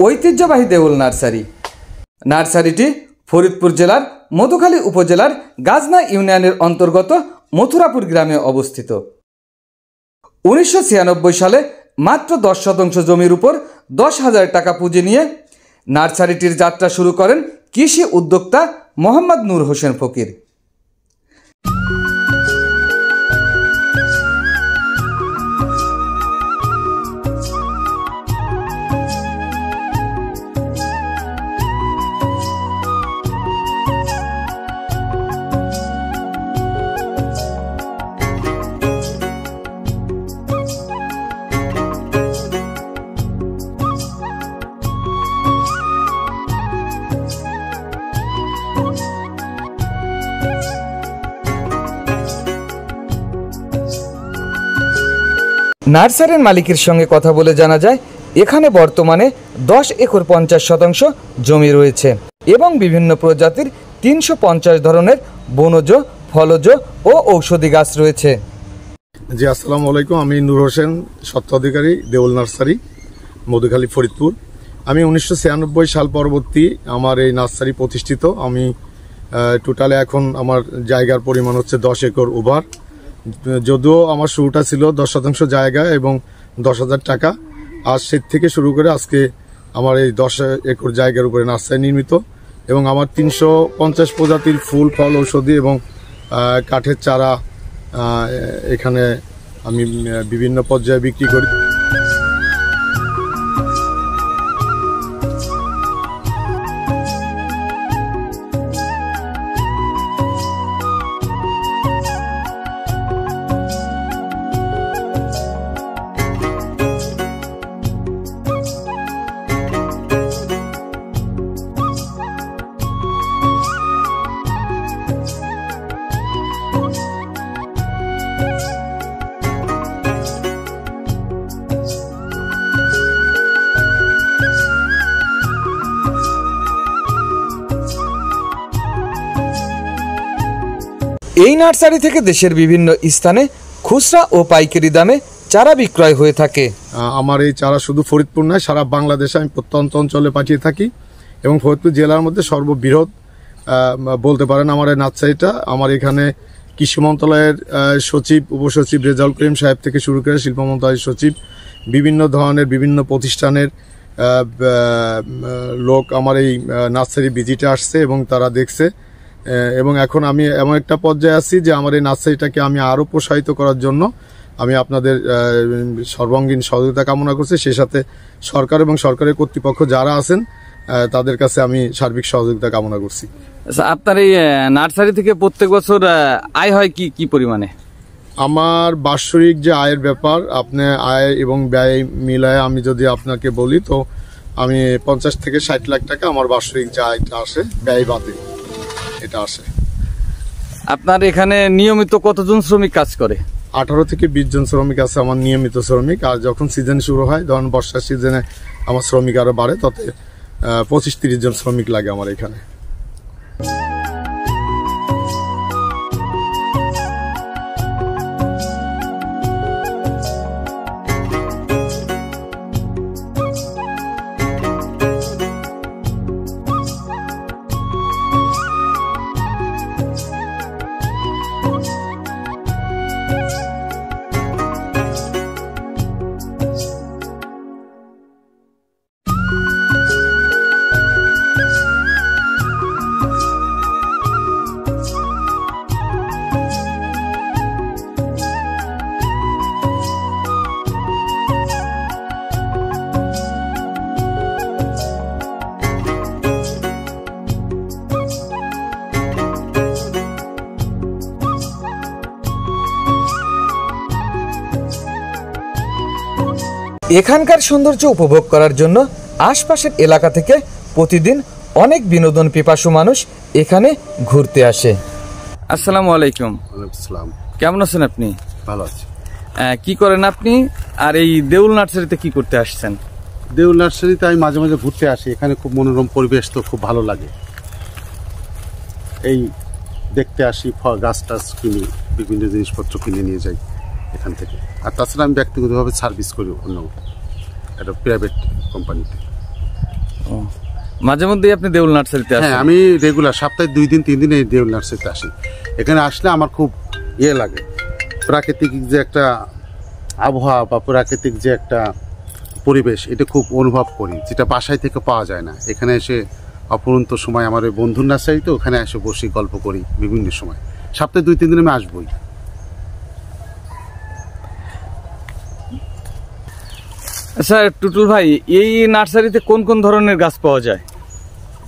ঐতিহ্যবাহী দেউল নার্সারি। নার্সারিটি ফরিদপুর জেলার মধুখালী উপজেলার গাজনা ইউনিয়নের অন্তর্গত মথুরাপুর গ্রামে অবস্থিত। 1996 সালে মাত্র 10 শতাংশ জমির উপর 10,000 টাকা পুঁজি নিয়ে নার্সারিটির যাত্রা শুরু করেন কৃষি উদ্যোক্তা মোহাম্মদ নূর হোসেন ফকির। নার্সারির মালিকের সঙ্গে কথা বলে জানা যায়, এখানে বর্তমানে 10 একর 50 শতাংশ জমি রয়েছে এবং বিভিন্ন প্রজাতির 350 ধরনের বনজ, ফলজ ও ঔষধি গাছ রয়েছে। জি, আসসালামু আলাইকুম। আমি নূর হোসেন, স্বত্বাধিকারী, দেউল নার্সারি, মধুখালী, ফরিদপুর। আমি 1996 সাল পরবর্তী আমার এই নার্সারি প্রতিষ্ঠিত। আমি টোটালে এখন আমার জায়গার পরিমাণ হচ্ছে 10 একর ওভার। যদিও আমার শুরুটা ছিল 10 শতাংশ জায়গা এবং 10,000 টাকা। আজ সে থেকে শুরু করে আজকে আমার এই 10 একর জায়গার উপরে নার্সারি নির্মিত এবং আমার 350 প্রজাতির ফুল, ফল, ঔষধি এবং কাঠের চারা এখানে আমি বিভিন্ন পর্যায়ে বিক্রি করি। এই নার্সারি থেকে দেশের বিভিন্ন স্থানে খুচরা ও পাইকারি দামে চারা বিক্রয় হয়ে থাকে। আমার এই চারা শুধু ফরিদপুর নয়, সারা বাংলাদেশে আমি প্রত্যন্ত অঞ্চলে পাঠিয়ে থাকি এবং ফরিদপুর জেলার মধ্যে সর্ববৃহৎ বলতে পারেন আমার এই নার্সারিটা। আমার এখানে কৃষি মন্ত্রণালয়ের সচিব, উপসচিব রেজাউল করিম সাহেব থেকে শুরু করে শিল্প মন্ত্রণালয়ের সচিব, বিভিন্ন ধরনের বিভিন্ন প্রতিষ্ঠানের লোক আমার এই নার্সারি ভিজিটে আসছে এবং তারা দেখছে। এবং এখন আমি এমন একটা পর্যায়ে আছি যে আমার এই নার্সারিটাকে আমি আরও প্রসারিত করার জন্য আমি আপনাদের সর্বাঙ্গীন সহযোগিতা কামনা করছি। সেই সাথে সরকার এবং সরকারের কর্তৃপক্ষ যারা আছেন তাদের কাছে আমি সার্বিক সহযোগিতা কামনা করছি। আপনার এই নার্সারি থেকে প্রত্যেক বছর আয় হয় কি পরিমাণে? আমার বাৎসরিক যে আয়ের ব্যাপার, আপনি আয় এবং ব্যয় মিলায় আমি যদি আপনাকে বলি তো আমি 50 থেকে 60 লাখ টাকা আমার বাৎসরিক যে আয়টা আসে ব্যয় বাদে এটা আসে। আপনার এখানে নিয়মিত কতজন শ্রমিক কাজ করে? 18 থেকে 20 জন শ্রমিক আছে আমার নিয়মিত শ্রমিক। আর যখন সিজন শুরু হয়, ধরুন বর্ষার সিজনে আমার শ্রমিক আরো বাড়ে, তাতে 25-30 জন শ্রমিক লাগে আমার এখানে। এখানকার সৌন্দর্য উপভোগ করার জন্য আশপাশের এলাকা থেকে প্রতিদিন অনেক বিনোদন পিপাসু মানুষ এখানে ঘুরতে আসে। আসসালামু আলাইকুম। আসসালাম। কেমন আছেন আপনি? ভালো আছি। কি করেন আপনি? আর এই দেউল নার্সারিতে কি করতে আসছেন? দেউল নার্সারিতে আমি মাঝে মাঝে ঘুরতে আসি। এখানে খুব মনোরম পরিবেশ, তো খুব ভালো লাগে। এই দেখতে আসি, গাছ টাছ কিনি, বিভিন্ন জিনিসপত্র কিনে নিয়ে যাই এখান থেকে। আর তাছাড়া আমি ব্যক্তিগতভাবে সার্ভিস করি অন্য একটা প্রাইভেট কোম্পানিতে। মাঝে মধ্যেই আপনি দেউল নার্সারিতে আসেন? হ্যাঁ, আমি রেগুলার সপ্তাহে 2 দিন 3 দিন এই দেউল নার্সারিতে আসি। এখানে আসলে আমার খুব লাগে, প্রাকৃতিক যে একটা আবহাওয়া বা প্রাকৃতিক যে একটা পরিবেশ, এটা খুব অনুভব করি, যেটা বাসায় থেকে পাওয়া যায় না। এখানে এসে অপরন্ত সময় আমার ওই বন্ধুর নার্সারিতে ওখানে এসে বসি, গল্প করি বিভিন্ন সময়। সপ্তাহে 2-3 দিন আমি আসবই। আচ্ছা টুটুল ভাই, এই নার্সারিতে কোন কোন ধরনের গাছ পাওয়া যায়?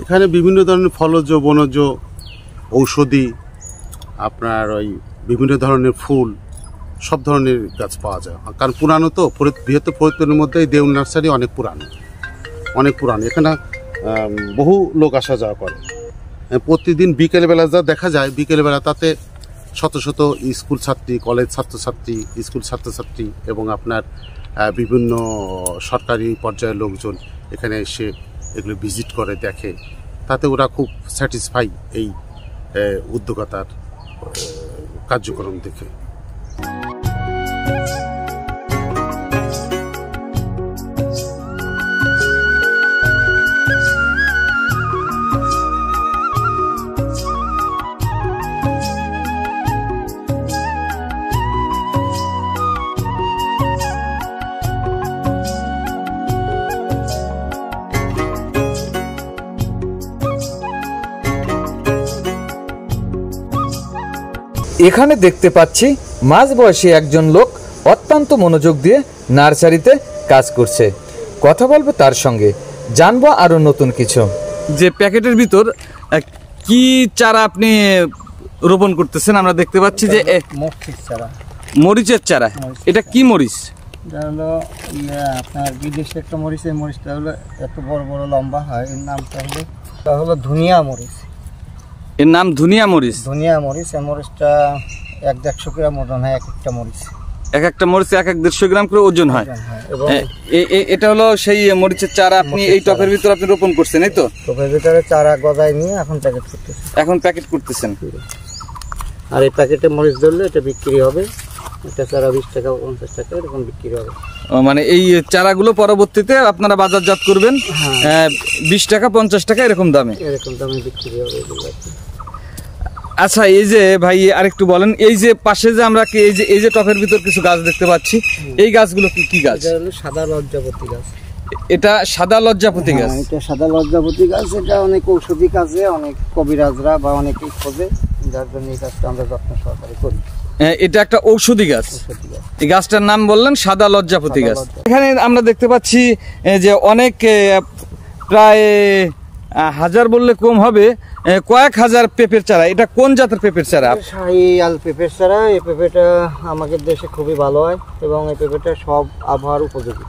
এখানে বিভিন্ন ধরনের ফলজ, বনজ, ঔষধি, আপনার ওই বিভিন্ন ধরনের ফুল, সব ধরনের গাছ পাওয়া যায়। কারণ পুরানো তো, বৃহত্তর ফরিদপুরের মধ্যে এই দেউল নার্সারি অনেক পুরানো। এখানে বহু লোক আসা যাওয়া করে। প্রতিদিন বিকেলবেলা যা দেখা যায়, বিকেলবেলা তাতে শত শত স্কুল ছাত্রী, কলেজ ছাত্রছাত্রী, স্কুল ছাত্রছাত্রী এবং আপনার বিভিন্ন সরকারি পর্যায়ের লোকজন এখানে এসে এগুলো ভিজিট করে, দেখে। তাতে ওরা খুব স্যাটিসফাই এই উদ্যোগতার কার্যক্রম দেখে। এখানে দেখতে পাচ্ছি মাঝবয়সী একজন লোক অত্যন্ত মনোযোগ দিয়ে নার্সারিতে কাজ করছে। কথা বলবো তার সঙ্গে, জানবো আরো নতুন কিছু। যে প্যাকেটের ভিতর কি চারা আপনি রোপণ করতেছেন? আমরা দেখতে পাচ্ছি যে মরিচের চারা। এটা কি মরিচ? এটা হলো আপনার বিদেশে একটা মরিচ। এই মরিচটা হলো এত বড় বড় লম্বা হয়। এর নামটা হলো ধনিয়া মরিচ। এর নাম ধনিয়া মরিচ? ধনিয়া মরিচ। এই মরিচটা 1-150 গ্রাম ওজন হয়। একটা মরিচ, একটা মরিচ 1-150 গ্রাম করে ওজন হয়। এটা হলো সেই মরিচের চারা আপনি এই টপের ভিতর আপনি রোপণ করছেন, এই তো? টপের ভিতরে চারা গজায় নিয়ে এখন প্যাকেট করতেছেন। আর এই প্যাকেটে মরিচ ধরলে এটা বিক্রি হবে। এটা চারা 20 টাকা 50 টাকা এরকম বিক্রি হবে। মানে এই চারাগুলো পরবর্তীতে আপনারা বাজারজাত করবেন 20 টাকা 50 টাকা এরকম দামে বিক্রি হবে। আচ্ছা, এই যে ভাই আরেকটু বলেন, এই যে পাশে যে আমরা এই যে টপের ভিতর কিছু গাছ দেখতে পাচ্ছি, এই গাছগুলো কি গাছ? এটা হলো সাদা লজ্জাপতি গাছ। এটা সাদা লজ্জাপতি গাছ? এটা সাদা লজ্জাপতি গাছ। এটা অনেক ঔষধি কাজে, অনেক কবিরাজরা বা অনেকেই খোঁজে, যার জন্য এই গাছটা আমরা যত্ন সহকারে করি। এটা একটা ঔষধি গাছ। এই গাছটার নাম বললেন সাদা লজ্জাপতি গাছ। এখানে আমরা দেখতে পাচ্ছি যে অনেক, প্রায় 1000 বললে কম হবে, কয়েক হাজার পেঁপের চারা। এটা কোন জাতের পেঁপের চারা? শাহিয়াল পেঁপের চারা। এই পেঁপেটা আমাদের দেশে খুবই ভালো হয় এবং এই পেঁপেটা সব আবহাওয়ার উপযোগী।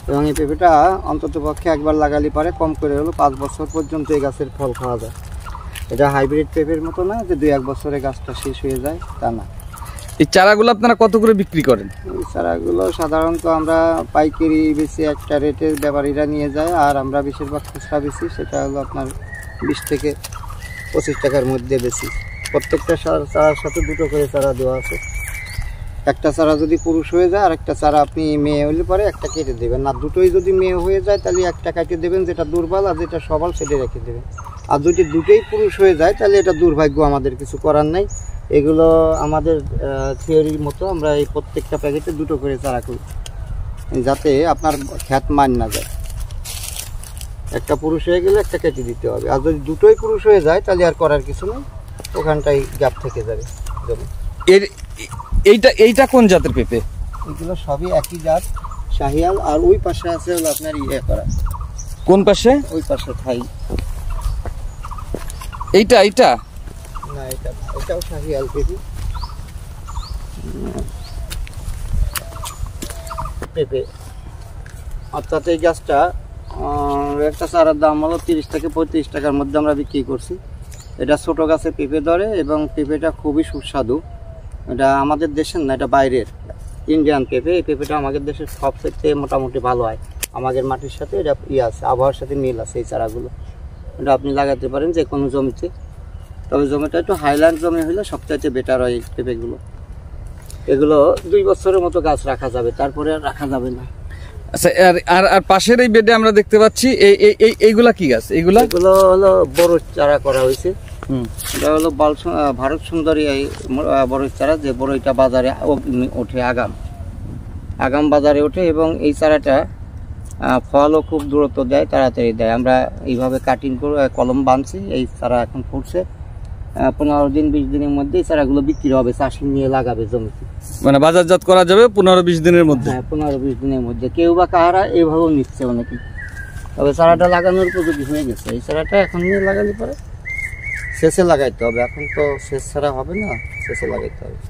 এবং এই পেঁপেটা অন্তত পক্ষে একবার লাগালে পারে কম করে হলো 5 বছর পর্যন্ত এই গাছের ফল খাওয়া যায়। এটা হাইব্রিড পেঁপের মতো না যে 2-1 বছরে গাছটা শেষ হয়ে যায়, তা না। এই চারাগুলো আপনারা কত করে বিক্রি করেন? এই চারাগুলো সাধারণত আমরা পাইকারি বেশি একটা রেটে ব্যাপারীরা নিয়ে যায়, আর আমরা বেশিরভাগ খুচরা বেশি। সেটা হলো আপনার 20 থেকে 25 টাকার মধ্যে বেশি। প্রত্যেকটা চারার সাথে 2টো করে চারা দেওয়া আছে। একটা চারা যদি পুরুষ হয়ে যায় আর একটা চারা আপনি মেয়ে হলে পরে একটা কেটে দেবেন। আর দুটোই যদি মেয়ে হয়ে যায় তাহলে একটা কেটে দেবেন, যেটা দুর্বল, আর যেটা সবল সেটা রেখে দেবেন। আর যদি দুটোই পুরুষ হয়ে যায় তাহলে এটা দুর্ভাগ্য, আমাদের কিছু করার নাই। এগুলো আমাদের থিওরির মতো আমরা এই প্রত্যেকটা প্যাকেটে 2টো করে চারা করি, যাতে আপনার খ্যাত মান না যায়। একটা পুরুষ হয়ে গেলে একটা কেটে দিতে হবে, আর যদি দুটোই পুরুষ হয়ে যায় তাহলে আর করার কিছু নেই, ওখানটাই গ্যাপ থেকে যাবে জমি। এইটা কোন জাতের পেঁপে? এগুলো সবই একই জাত, শাহিয়াল। আর ওই পাশে আছে হলো আপনার করা। কোন পাশে? ওই পাশে থাই। এইটা না, এটাও শাহিয়াল পেঁপে। অর্থাৎ এই গাছটা একটা চারার দাম হলো 30 থেকে 35 টাকার মধ্যে আমরা বিক্রি করছি। এটা ছোট গাছে পেঁপে ধরে এবং পেঁপেটা খুবই সুস্বাদু। এটা আমাদের দেশের না, এটা বাইরের ইন্ডিয়ান পেঁপে। এই পেঁপেটা আমাদের দেশের সবথেকে মোটামুটি ভালো হয়। আমাদের মাটির সাথে এটা আছে, আবহাওয়ার সাথে মিল আছে এই চারাগুলো। এটা আপনি লাগাতে পারেন যে কোনো জমিতে, তবে জমিটা একটু হাইল্যান্ড জমি হলে সবচাইতে বেটার হয় এই পেঁপেগুলো। এগুলো 2 বছরের মতো গাছ রাখা যাবে, তারপরে আর রাখা যাবে না। আচ্ছা, আর আর পাশের এই বেডে আমরা দেখতে পাচ্ছি এইগুলা কি গাছ? এগুলো হলো বড় চারা করা হয়েছে। এটা হলো ভারত সুন্দরী এই বড় চারা, যে বড়ইটা বাজারে ওঠে, আগাম বাজারে ওঠে, এবং এই চারাটা ফলও খুব দূরত্ব দেয়, তাড়াতাড়ি দেয়। আমরা এইভাবে কাটিং করে কলম বাঁধছি, এই চারা এখন ফুটছে। 15 দিন 20 দিনের মধ্যে এই চারাগুলো বিক্রি হবে, চাষি নিয়ে লাগাবে জমিতে, মানে বাজারজাত করা যাবে 15-20 দিনের মধ্যে। হ্যাঁ, 15-20 দিনের মধ্যে। কেউ বা কাহারা এইভাবেও নিচ্ছে অনেকে। তবে চারাটা লাগানোর উপযোগী হয়ে গেছে। এই চারাটা এখন নিয়ে লাগালে পরে শেষে লাগাইতে হবে, এখন তো শেষ ছাড়া হবে না, শেষে লাগাইতে হবে।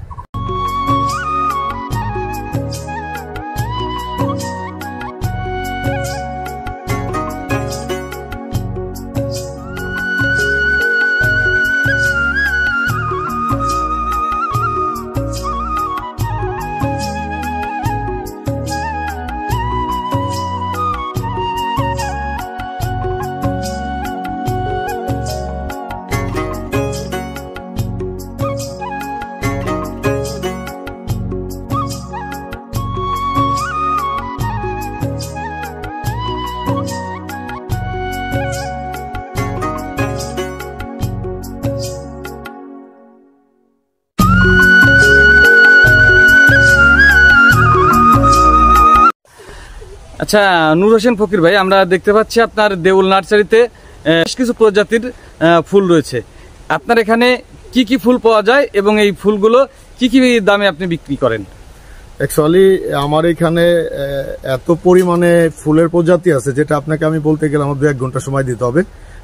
আচ্ছা, নূর হোসেন ফকির ভাই, আমরা দেখতে পাচ্ছি আপনার দেউল নার্সারিতে বেশ কিছু প্রজাতির ফুল রয়েছে। আপনার এখানে কি কি ফুল পাওয়া যায় এবং এই ফুলগুলো কি কি দামে আপনি বিক্রি করেন? অ্যাকচুয়ালি আমার এখানে এত পরিমাণে ফুলের প্রজাতি আছে, যেটা আপনাকে আমি বলতে গেলে আমার 2-1 ঘন্টা সময় দিতে হবে।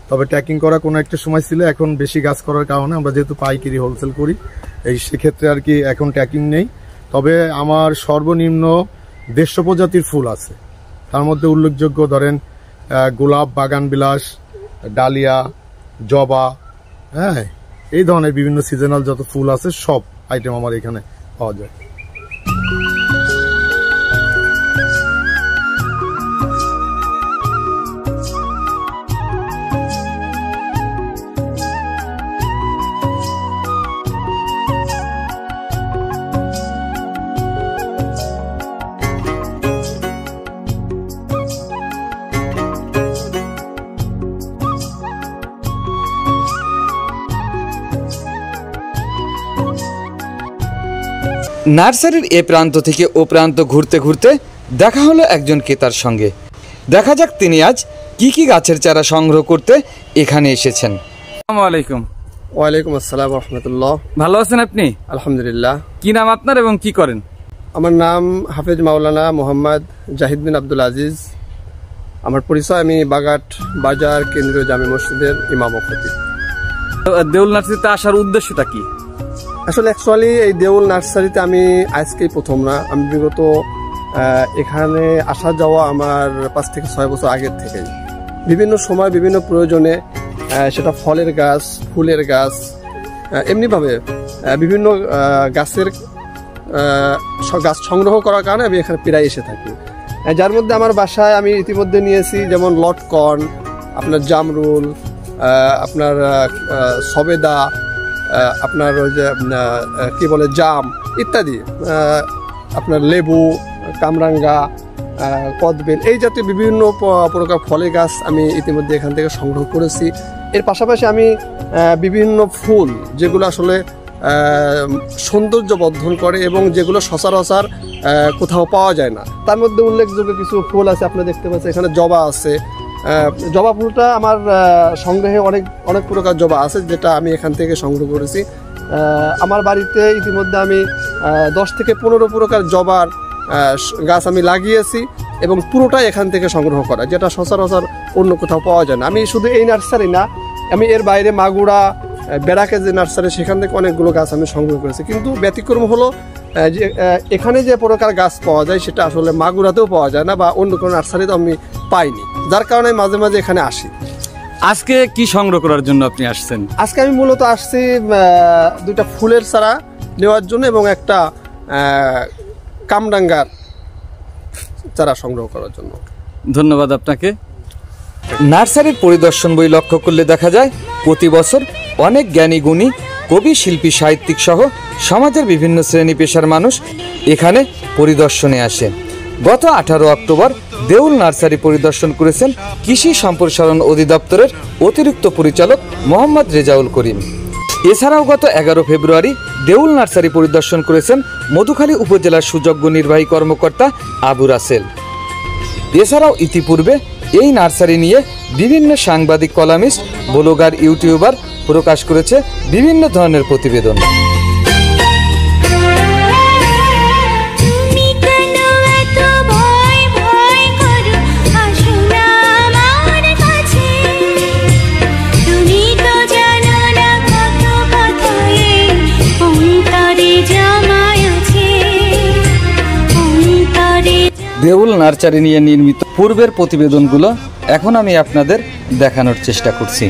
তবে ট্যাকিং করা কোনো একটা সময় ছিল, এখন বেশি গাছ করার কারণে আমরা যেহেতু পাইকারি হোলসেল করি, এই সেক্ষেত্রে আর কি এখন ট্যাকিং নেই। তবে আমার সর্বনিম্ন 150 প্রজাতির ফুল আছে। তার মধ্যে উল্লেখযোগ্য ধরেন গোলাপ, বাগান বিলাস, ডালিয়া, জবা, হ্যাঁ, এই ধরনের বিভিন্ন সিজনাল যত ফুল আছে সব আইটেম আমার এখানে পাওয়া যায়। নার্সারির এ প্রান্ত থেকে ও প্রান্ত ঘুরতে ঘুরতে দেখা হলো একজন ক্রেতার সঙ্গে। দেখা যাক তিনি আজ কি কি গাছের চারা সংগ্রহ করতে এখানে এসেছেন। আসসালামু আলাইকুম। ওয়ালাইকুম আসসালাম রহমতুল্লাহ। ভালো আছেন আপনি? আলহামদুলিল্লাহ। কি নাম আপনার এবং কি করেন? আমার নাম হাফেজ মাওলানা মোহাম্মদ জাহিদ বিন আব্দুল আজিজ। আমার পরিচয়, আমি বাগাট বাজার কেন্দ্রীয় জামে মসজিদের ইমাম ও খতিব। দেউল নার্সারিতে আসার উদ্দেশ্যটা কি? আসলে অ্যাকচুয়ালি এই দেউল নার্সারিতে আমি আজকেই প্রথম না, আমি বিগত এখানে আসা যাওয়া আমার 5 থেকে 6 বছর আগের থেকেই বিভিন্ন সময় বিভিন্ন প্রয়োজনে, সেটা ফলের গাছ, ফুলের গাছ, এমনিভাবে বিভিন্ন গাছের গাছ সংগ্রহ করার কারণে আমি এখানে প্রায় এসে থাকি। যার মধ্যে আমার বাসায় আমি ইতিমধ্যে নিয়েছি যেমন লটকন, আপনার জামরুল, আপনার সবেদা, আপনার ওই যে কি বলে জাম ইত্যাদি, আপনার লেবু, কামরাঙ্গা, কদবেল, এই জাতীয় বিভিন্ন প্রকার ফলের গাছ আমি ইতিমধ্যে এখান থেকে সংগ্রহ করেছি। এর পাশাপাশি আমি বিভিন্ন ফুল যেগুলো আসলে সৌন্দর্য বর্ধন করে এবং যেগুলো সচরাচর কোথাও পাওয়া যায় না, তার মধ্যে উল্লেখযোগ্য কিছু ফুল আছে। আপনি দেখতে পাচ্ছেন এখানে জবা আছে। জবা ফুলটা আমার সংগ্রহে অনেক প্রকার জবা আছে, যেটা আমি এখান থেকে সংগ্রহ করেছি। আমার বাড়িতে ইতিমধ্যে আমি 10 থেকে 15 প্রকার জবার গাছ আমি লাগিয়েছি এবং পুরোটাই এখান থেকে সংগ্রহ করা, যেটা সচরাচর অন্য কোথাও পাওয়া যায় না। আমি শুধু এই নার্সারি না, আমি এর বাইরে মাগুরা, বেড়াকে যে নার্সারি, সেখান থেকে অনেকগুলো গাছ আমি সংগ্রহ করেছি। কিন্তু ব্যতিক্রম হলো যে এখানে যে প্রকার গাছ পাওয়া যায় সেটা আসলে মাগুরাতেও পাওয়া যায় না বা অন্য কোনো নার্সারিতে আমি পাইনি, যার কারণে মাঝে মাঝে এখানে আসি। আজকে কি সংগ্রহ করার জন্য আপনি আসছেন? আজকে আমি মূলত আসছি 2টা ফুলের চারা নেওয়ার জন্য এবং একটা কামরাঙ্গার চারা সংগ্রহ করার জন্য। ধন্যবাদ আপনাকে। নার্সারির পরিদর্শন বই লক্ষ্য করলে দেখা যায় প্রতি বছর অনেক জ্ঞানী গুণী, কবি, শিল্পী, সাহিত্যিক সহ সমাজের বিভিন্ন শ্রেণী পেশার মানুষ এখানে পরিদর্শনে আসে। গত 18 অক্টোবর দেউল নার্সারি পরিদর্শন করেছেন কৃষি সম্প্রসারণ অধিদপ্তরের অতিরিক্ত পরিচালক মোহাম্মদ রেজাউল করিম। এছাড়াও গত 11 ফেব্রুয়ারি দেউল নার্সারি পরিদর্শন করেছেন মধুখালী উপজেলার সুযোগ্য নির্বাহী কর্মকর্তা আবু রাসেল। এছাড়াও ইতিপূর্বে এই নার্সারি নিয়ে বিভিন্ন সাংবাদিক, কলামিস্ট, ব্লগার, ইউটিউবার প্রকাশ করেছে বিভিন্ন ধরনের প্রতিবেদন। দেউল নার্সারি নিয়ে নির্মিত পূর্বের প্রতিবেদনগুলো এখন আমি আপনাদের দেখানোর চেষ্টা করছি।